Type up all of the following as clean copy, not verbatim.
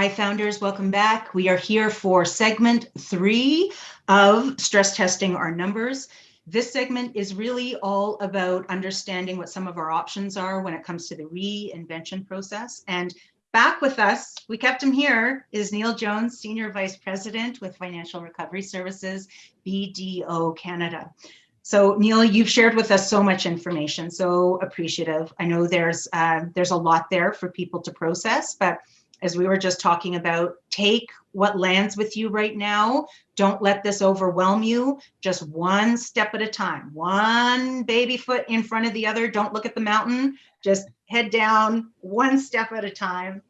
Hi, founders. Welcome back. We are here for segment 3 of stress testing our numbers. This segment is really all about understanding what some of our options are when it comes to the reinvention process. And back with us, we kept him here, is Neil Jones, Senior Vice President with Financial Recovery Services, BDO Canada. So Neil, you've shared with us so much information, so appreciative. I know there's a lot there for people to process, but as we were just talking about, take what lands with you right now. Don't let this overwhelm you. Just one step at a time, one baby foot in front of the other. Don't look at the mountain, just head down one step at a time.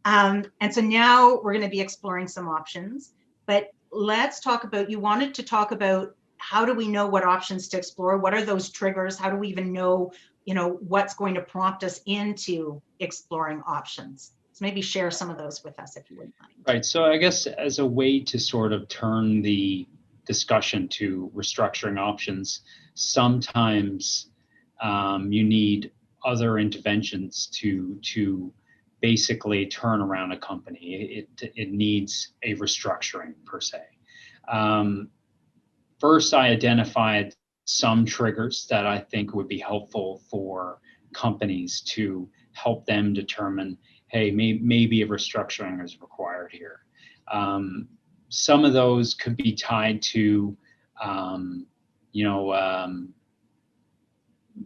And so now we're going to be exploring some options, but let's talk about, you wanted to talk about how do we know what options to explore? What are those triggers? How do we even know, what's going to prompt us into exploring options? So maybe share some of those with us if you wouldn't mind. Right. So I guess as a way to sort of turn the discussion to restructuring options, sometimes you need other interventions to basically turn around a company. It needs a restructuring per se. First, I identified some triggers that I think would be helpful for companies to help them determine, hey, maybe a restructuring is required here. Some of those could be tied to,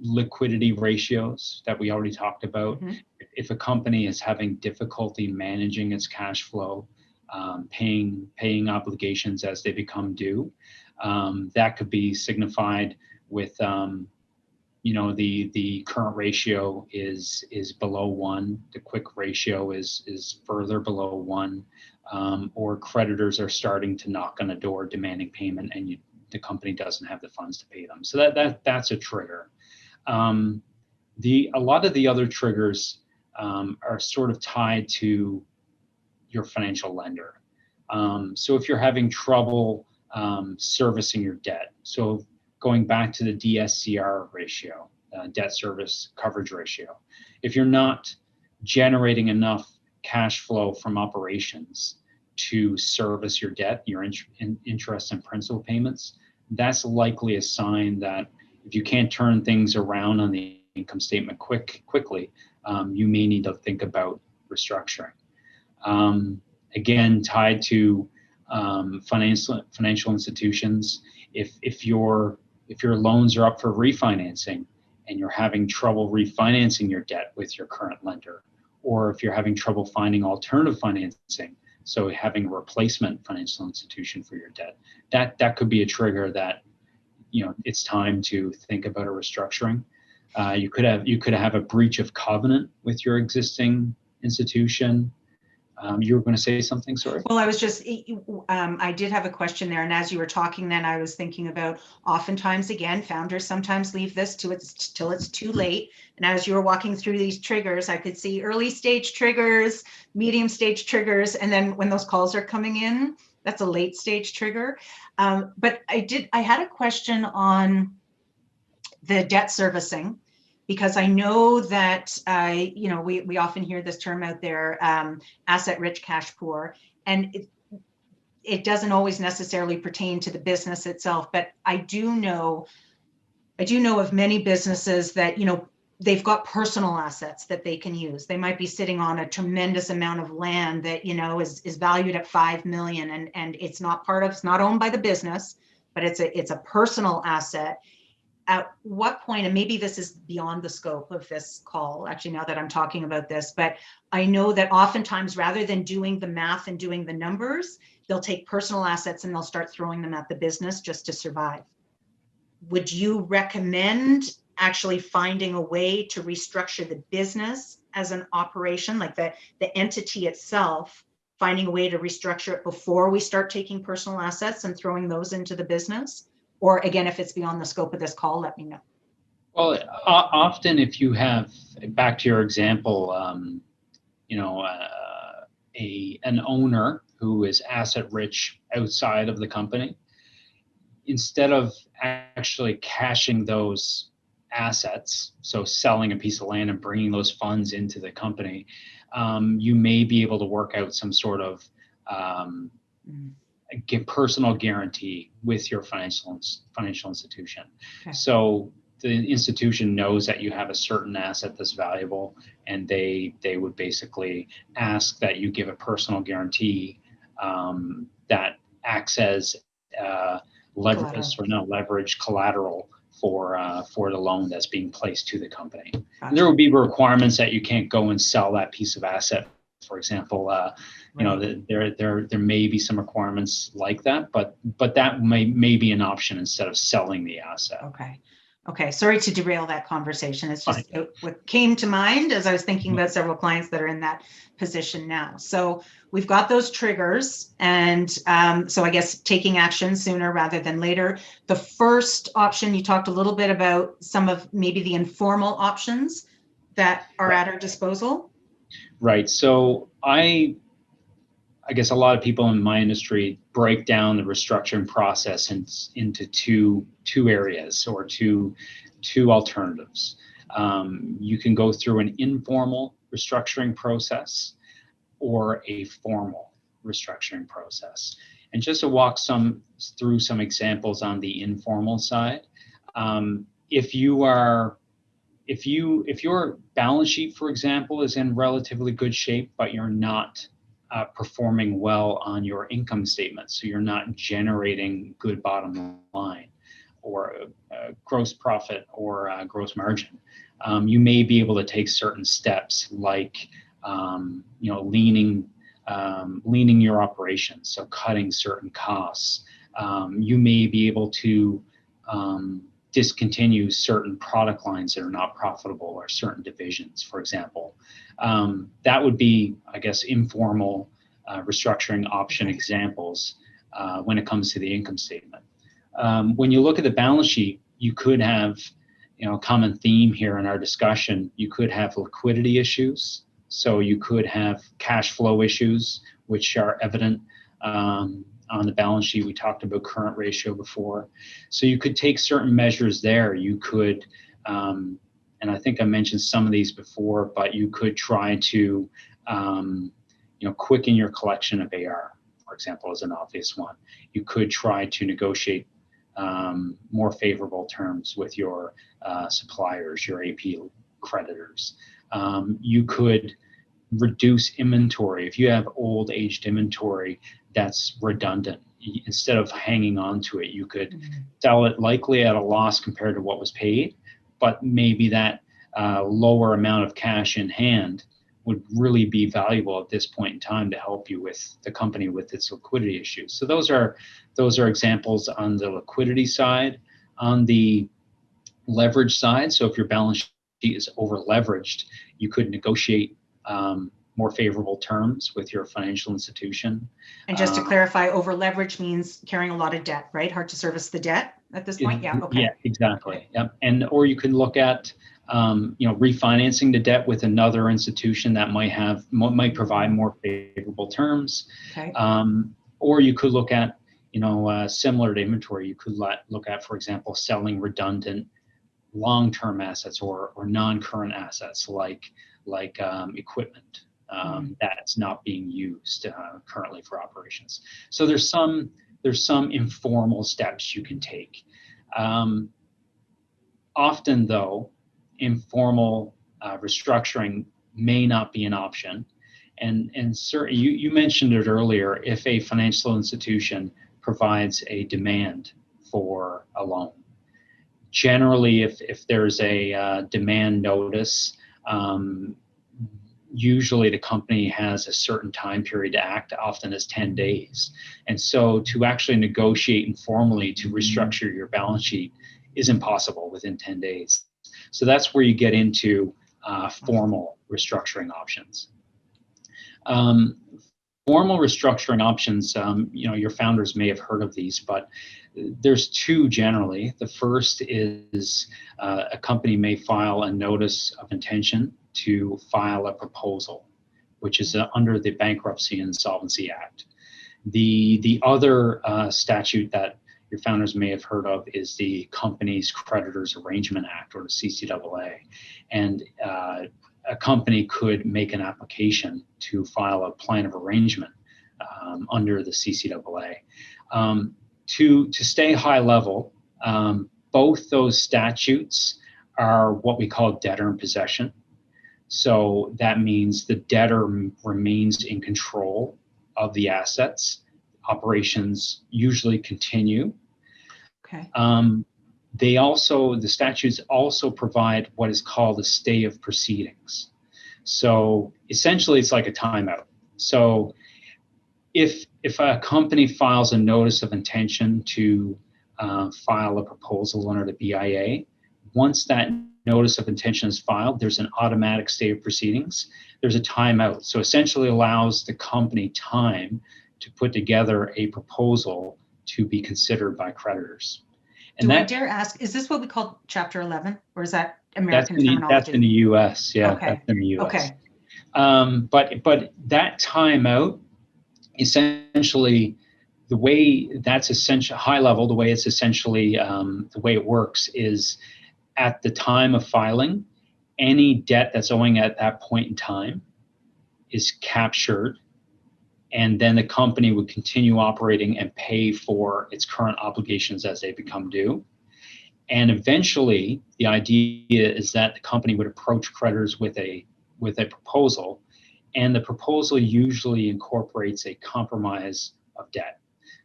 liquidity ratios that we already talked about. Mm-hmm. If a company is having difficulty managing its cash flow, paying obligations as they become due, that could be signified with the current ratio is below 1, the quick ratio is further below 1, or creditors are starting to knock on the door demanding payment and the company doesn't have the funds to pay them. So that's a trigger. A lot of the other triggers are sort of tied to your financial lender. So if you're having trouble servicing your debt, so going back to the DSCR ratio, debt service coverage ratio, if you're not generating enough cash flow from operations to service your debt, your interest and principal payments, that's likely a sign that if you can't turn things around on the income statement quickly, you may need to think about restructuring. Again, tied to financial institutions, if your loans are up for refinancing and you're having trouble refinancing your debt with your current lender, or if you're having trouble finding alternative financing, so having a replacement financial institution for your debt, that could be a trigger that it's time to think about a restructuring. You could have a breach of covenant with your existing institution. You were going to say something, sorry? Well, I was just, I did have a question there. And as you were talking then, I was thinking about oftentimes, again, founders sometimes leave this till it's too late. And as you were walking through these triggers, I could see early stage triggers, medium stage triggers. And then when those calls are coming in, that's a late stage trigger. But I had a question on the debt servicing, because I know that, we often hear this term out there, asset rich, cash poor, and it doesn't always necessarily pertain to the business itself, but I do know of many businesses that, they've got personal assets that they can use. They might be sitting on a tremendous amount of land that, is valued at 5 million and it's not owned by the business, but it's a personal asset. At what point, and maybe this is beyond the scope of this call, actually, now that I'm talking about this, but I know that oftentimes rather than doing the math and doing the numbers, they'll take personal assets and they'll start throwing them at the business just to survive. Would you recommend actually finding a way to restructure the business as an operation, like the entity itself, finding a way to restructure it before we start taking personal assets and throwing those into the business? Or again, if it's beyond the scope of this call, let me know. Well, often if you have, back to your example, an owner who is asset rich outside of the company, instead of actually cashing those assets, so selling a piece of land and bringing those funds into the company, you may be able to work out some sort of personal guarantee with your financial institution. Okay. So the institution knows that you have a certain asset that's valuable, and they would basically ask that you give a personal guarantee that acts as leverage collateral for the loan that's being placed to the company. Gotcha. There will be requirements that you can't go and sell that piece of asset. For example, there may be some requirements like that, but that may be an option instead of selling the asset. Okay. Sorry to derail that conversation. It's just what came to mind as I was thinking about several clients that are in that position now. So we've got those triggers, and so I guess taking action sooner rather than later. The first option, you talked a little bit about some of maybe the informal options that are at our disposal. Right. So I guess a lot of people in my industry break down the restructuring process into two areas, or two alternatives. You can go through an informal restructuring process or a formal restructuring process. And just to walk through some examples on the informal side, if your balance sheet, for example, is in relatively good shape, but you're not performing well on your income statement, so you're not generating good bottom line or gross profit or gross margin, you may be able to take certain steps like leaning your operations, so cutting certain costs. You may be able to discontinue certain product lines that are not profitable, or certain divisions, for example. That would be, I guess, informal restructuring option examples when it comes to the income statement. When you look at the balance sheet, you could have, a common theme here in our discussion, you could have liquidity issues. So you could have cash flow issues, which are evident on the balance sheet. We talked about current ratio before. So you could take certain measures there. You could, and I think I mentioned some of these before, but you could try to, quicken your collection of AR, for example, as an obvious one. You could try to negotiate more favorable terms with your suppliers, your AP creditors. You could reduce inventory. If you have old aged inventory that's redundant, instead of hanging on to it, you could sell it likely at a loss compared to what was paid, but maybe that lower amount of cash in hand would really be valuable at this point in time to help you with the company with its liquidity issues. So those are examples on the liquidity side. On the leverage side, so if your balance sheet is over leveraged, you could negotiate more favorable terms with your financial institution. And just to clarify, over leverage means carrying a lot of debt, right? Hard to service the debt at this point. Yeah. Okay. Yeah, exactly. Yep. Or you can look at refinancing the debt with another institution that might provide more favorable terms. Okay. Or you could look at, similar to inventory, you could look at, for example, selling redundant long-term assets or non-current assets like equipment that's not being used currently for operations. So there's some informal steps you can take. Often, though, informal restructuring may not be an option. And certainly, you mentioned it earlier, if a financial institution provides a demand for a loan. Generally, if there's a demand notice, usually the company has a certain time period to act, often as 10 days. And so to actually negotiate informally to restructure your balance sheet is impossible within 10 days. So that's where you get into formal restructuring options. Formal restructuring options, your founders may have heard of these, but there's two generally. The first is a company may file a notice of intention to file a proposal, which is under the Bankruptcy and Insolvency Act. The other statute that your founders may have heard of is the Companies Creditors Arrangement Act, or the CCAA. And a company could make an application to file a plan of arrangement under the CCAA. To stay high level, both those statutes are what we call debtor in possession. So that means the debtor remains in control of the assets. Operations usually continue. Okay. The statutes also provide what is called a stay of proceedings. So essentially it's like a timeout. So if a company files a notice of intention to file a proposal under the BIA, once that notice of intention is filed, there's an automatic stay of proceedings. There's a timeout. So essentially allows the company time to put together a proposal to be considered by creditors. And I dare ask, is this what we call Chapter 11, or is that American terminology? That's in the U.S. Yeah, okay. That's in the U.S. Okay. But that timeout, essentially, the way that's essential, high level, the way it's essentially, the way it works is at the time of filing, any debt that's owing at that point in time is captured, and then the company would continue operating and pay for its current obligations as they become due. And eventually, the idea is that the company would approach creditors with a proposal, and the proposal usually incorporates a compromise of debt.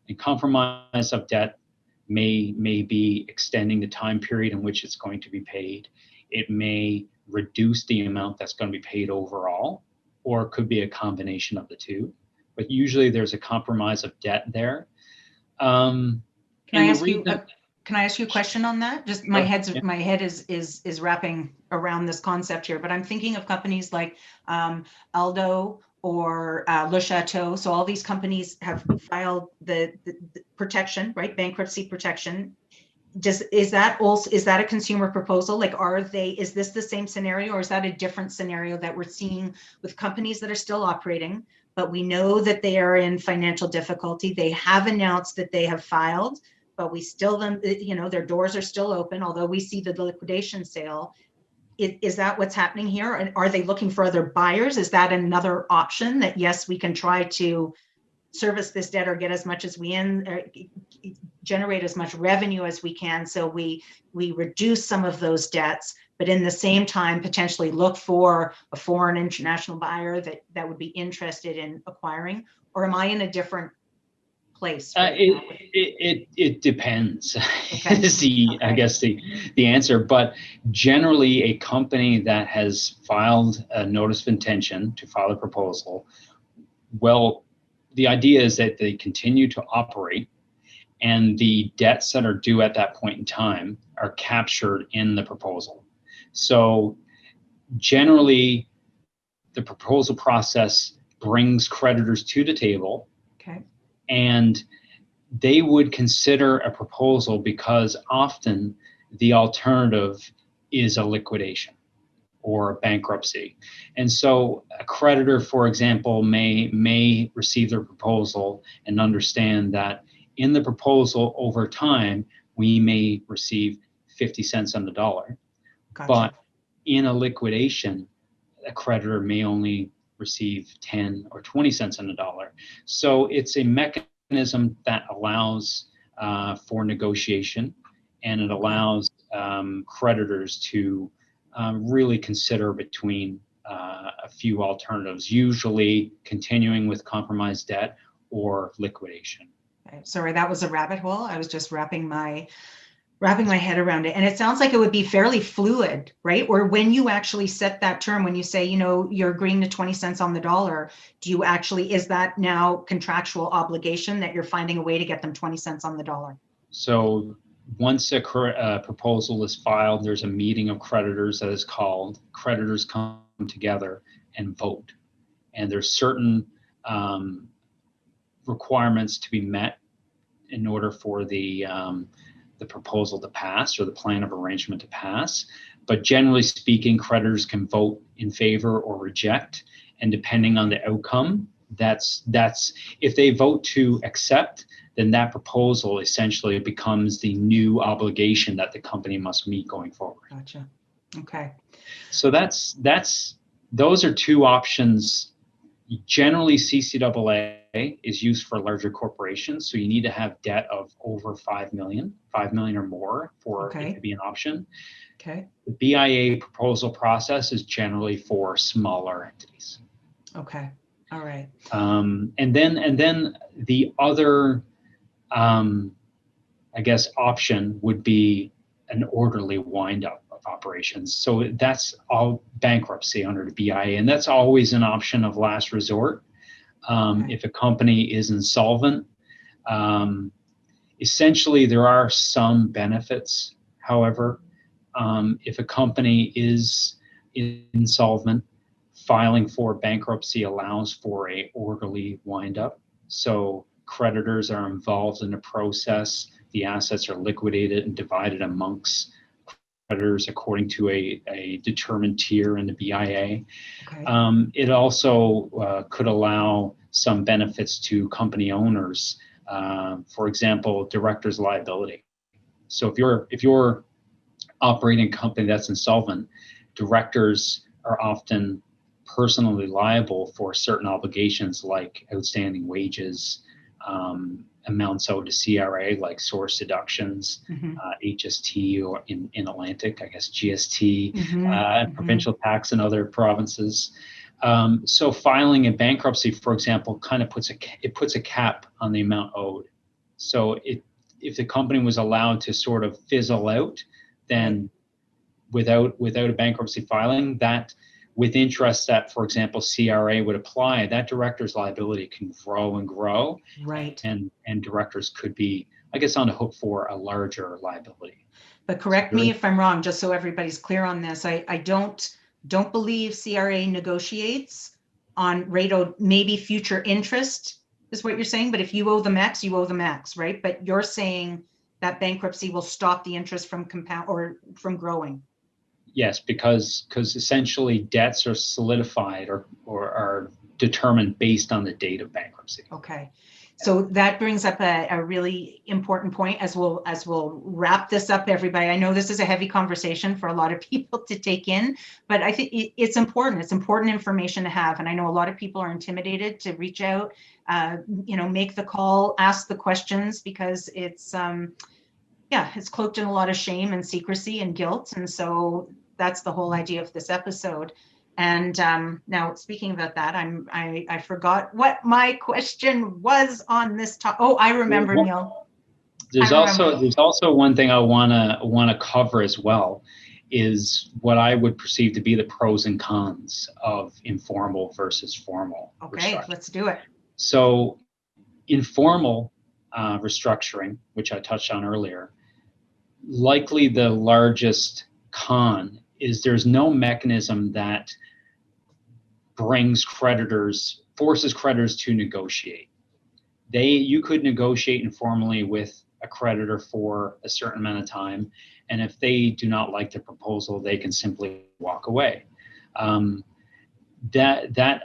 And compromise of debt may be extending the time period in which it's going to be paid. It may reduce the amount that's going to be paid overall, or it could be a combination of the two. But usually there's a compromise of debt there. Can I ask you a question on that? Just my head is wrapping around this concept here, but I'm thinking of companies like Aldo or Le Chateau. So all these companies have filed the protection, right? Bankruptcy protection. Is that a consumer proposal? Like, is this the same scenario, or is that a different scenario that we're seeing with companies that are still operating, but we know that they are in financial difficulty? They have announced that they have filed, but we still, their doors are still open, although we see the liquidation sale. Is that what's happening here? And are they looking for other buyers? Is that another option that, yes, we can try to service this debt or get as much as generate as much revenue as we can, so we reduce some of those debts, but in the same time potentially look for a foreign international buyer that would be interested in acquiring? Or am I in a different place? It depends. Okay. I guess the answer. But generally, a company that has filed a notice of intention to file a proposal, well, the idea is that they continue to operate, and the debts that are due at that point in time are captured in the proposal. So generally, the proposal process brings creditors to the table. Okay. And they would consider a proposal because often the alternative is a liquidation or a bankruptcy. And so a creditor, for example, may receive their proposal and understand that in the proposal over time, we may receive 50 cents on the dollar. Gotcha. But in a liquidation, a creditor may only receive 10 or 20 cents on the dollar. So it's a mechanism that allows for negotiation, and it allows creditors to really consider between a few alternatives, usually continuing with compromised debt or liquidation. Okay. Sorry, that was a rabbit hole. I was just wrapping my head around it. And it sounds like it would be fairly fluid, right? Or when you actually set that term, when you say, you're agreeing to 20 cents on the dollar, is that now contractual obligation that you're finding a way to get them 20 cents on the dollar? So once a proposal is filed, there's a meeting of creditors that is called. Creditors come together and vote. And there's certain requirements to be met in order for the proposal to pass, or the plan of arrangement to pass. But generally speaking, creditors can vote in favor or reject, and depending on the outcome, that's if they vote to accept, then that proposal essentially becomes the new obligation that the company must meet going forward. Gotcha. Okay. So those are two options. Generally, CCAA is used for larger corporations, so you need to have debt of over 5 million or more for it to be an option. Okay. The BIA proposal process is generally for smaller entities. Okay. All right. And then the other, I guess, option would be an orderly wind-up of operations. So that's all bankruptcy under the BIA, and that's always an option of last resort. If a company is insolvent, essentially there are some benefits. However, if a company is insolvent, filing for bankruptcy allows for a orderly wind-up. So creditors are involved in the process. The assets are liquidated and divided amongst creditors according to a determined tier in the BIA. Okay. It also could allow some benefits to company owners. For example, directors' liability. So if you're operating a company that's insolvent, directors are often personally liable for certain obligations like outstanding wages, amounts owed to CRA like source deductions, HST, or in Atlantic, I guess GST, provincial tax in other provinces. So filing in bankruptcy, for example, kind of puts a cap on the amount owed. So if the company was allowed to sort of fizzle out, then without a bankruptcy filing, that with interest that, for example, CRA would apply, that director's liability can grow and grow. Right. And directors could be, I guess, on the hook for a larger liability. But correct me if I'm wrong, just so everybody's clear on this. I don't believe CRA negotiates on rate of maybe future interest is what you're saying. But if you owe the max, you owe the max, right? But you're saying that bankruptcy will stop the interest from compound or from growing. Yes, because essentially debts are solidified or are determined based on the date of bankruptcy. Okay. So that brings up a really important point as we'll wrap this up, everybody. I know this is a heavy conversation for a lot of people to take in, but I think it's important. It's important information to have. And I know a lot of people are intimidated to reach out, make the call, ask the questions, because it's cloaked in a lot of shame and secrecy and guilt. And so that's the whole idea of this episode. And now, speaking about that, I forgot what my question was on this topic. Oh, I remember, Neil. There's also one thing I wanna cover as well, is what I would perceive to be the pros and cons of informal versus formal. Okay, let's do it. So, informal restructuring, which I touched on earlier, likely the largest con is there's no mechanism that forces creditors to negotiate. You could negotiate informally with a creditor for a certain amount of time, and if they do not like the proposal, they can simply walk away. That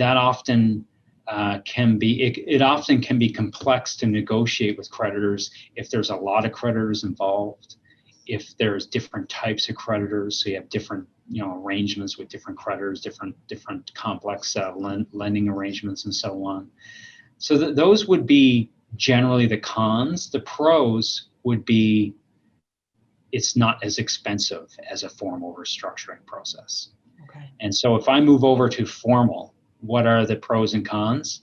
often can be complex to negotiate with creditors if there's a lot of creditors involved, if there's different types of creditors, so you have different arrangements with different creditors, different complex lending arrangements, and so on. So those would be generally the cons. The pros would be it's not as expensive as a formal restructuring process. Okay. And so if I move over to formal, what are the pros and cons?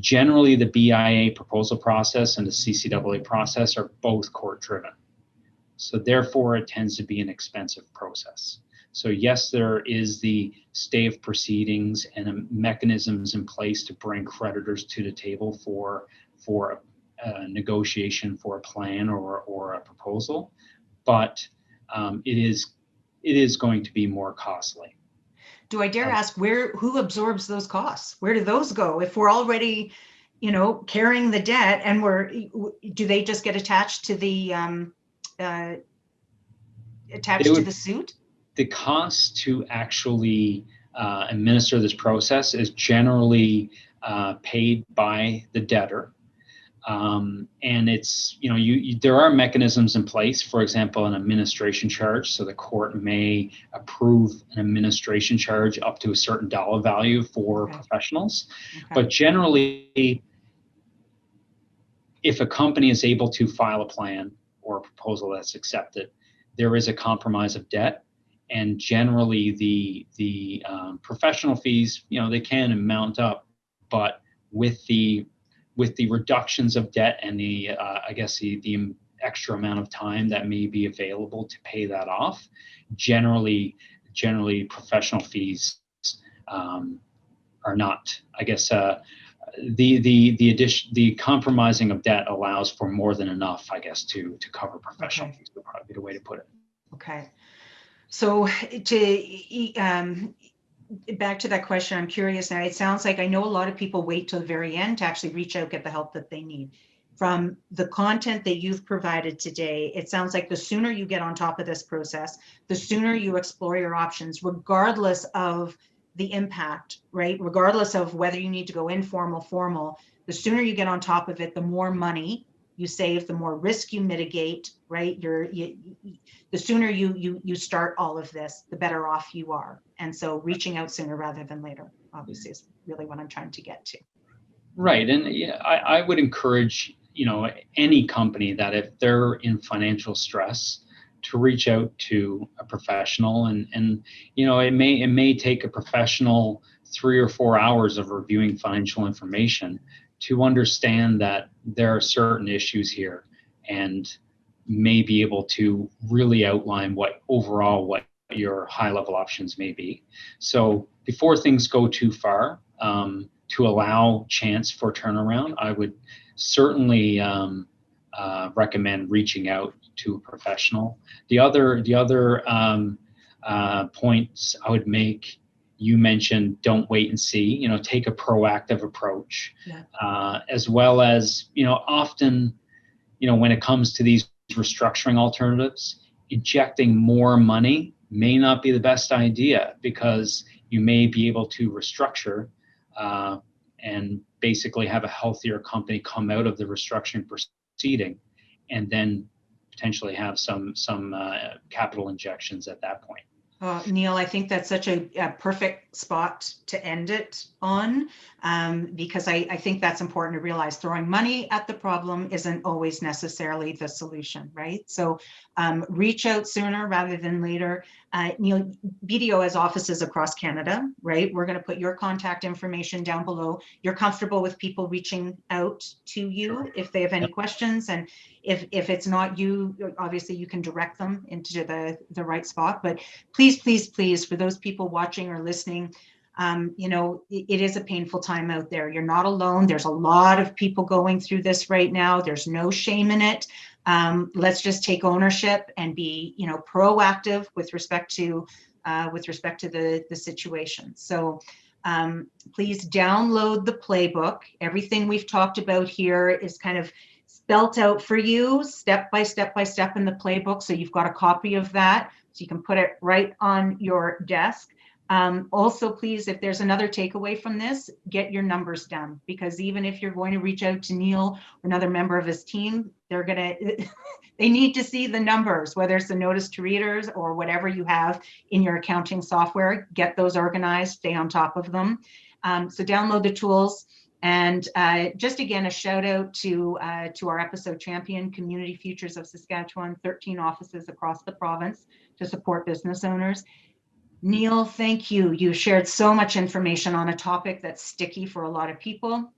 Generally, the BIA proposal process and the CCAA process are both court-driven. So therefore, it tends to be an expensive process. So yes, there is the stay of proceedings and mechanisms in place to bring creditors to the table for a negotiation for a plan or a proposal, but it is going to be more costly. Do I dare ask who absorbs those costs? Where do those go? If we're already, carrying the debt, and do they just get attached to the suit? The cost to actually administer this process is generally paid by the debtor. And it's, there are mechanisms in place, for example, an administration charge. So the court may approve an administration charge up to a certain dollar value for professionals. Okay. But generally, if a company is able to file a plan or a proposal that's accepted, there is a compromise of debt. And generally the professional fees, they can mount up, but with the reductions of debt and the extra amount of time that may be available to pay that off, generally professional fees are not, the compromising of debt allows for more than enough, to cover professional fees, would probably be the way to put it. Okay. So back to that question, I'm curious now. It sounds like, I know a lot of people wait till the very end to actually reach out, get the help that they need. From the content that you've provided today, it sounds like the sooner you get on top of this process, the sooner you explore your options, regardless of the impact, right? Regardless of whether you need to go informal, formal, the sooner you get on top of it, the more money you save, the more risk you mitigate, right? The sooner you start all of this, the better off you are. And so reaching out sooner rather than later, obviously, is really what I'm trying to get to. Right. And I would encourage, any company that if they're in financial stress, to reach out to a professional, and it may take a professional 3 or 4 hours of reviewing financial information to understand that there are certain issues here, and may be able to really outline what your high level options may be. So before things go too far, to allow chance for turnaround, I would certainly recommend reaching out to a professional. The other points I would make, you mentioned don't wait and see, take a proactive approach. Yeah. As well as, often, when it comes to these restructuring alternatives, injecting more money may not be the best idea, because you may be able to restructure and basically have a healthier company come out of the restructuring proceeding, and then potentially have some capital injections at that point. Neil, I think that's such a perfect spot to end it on, because I think that's important to realize. Throwing money at the problem isn't always necessarily the solution, right? So reach out sooner rather than later. Neil, BDO has offices across Canada, right? We're going to put your contact information down below. You're comfortable with people reaching out to you if they have any questions, and if it's not you, obviously you can direct them into the right spot. But please, for those people watching or listening, it is a painful time out there. You're not alone. There's a lot of people going through this right now. There's no shame in it. Let's just take ownership and be, proactive with respect to the situation. So please download the playbook. Everything we've talked about here is kind of spelt out for you step by step in the playbook. So you've got a copy of that, so you can put it right on your desk. Also, please, if there's another takeaway from this, get your numbers done, because even if you're going to reach out to Neil or another member of his team, they need to see the numbers, whether it's the notice to readers or whatever you have in your accounting software. Get those organized, stay on top of them. So download the tools. And just again, a shout out to our episode champion, Community Futures of Saskatchewan, 13 offices across the province to support business owners. Neil, thank you. You shared so much information on a topic that's sticky for a lot of people,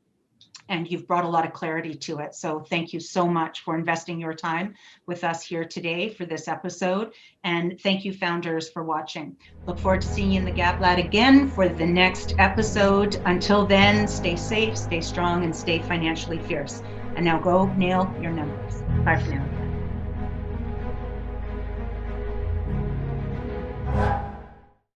and you've brought a lot of clarity to it. So thank you so much for investing your time with us here today for this episode. And thank you, founders, for watching. Look forward to seeing you in the Gap Lad again for the next episode. Until then, stay safe, stay strong, and stay financially fierce. And now go nail your numbers. Bye for now.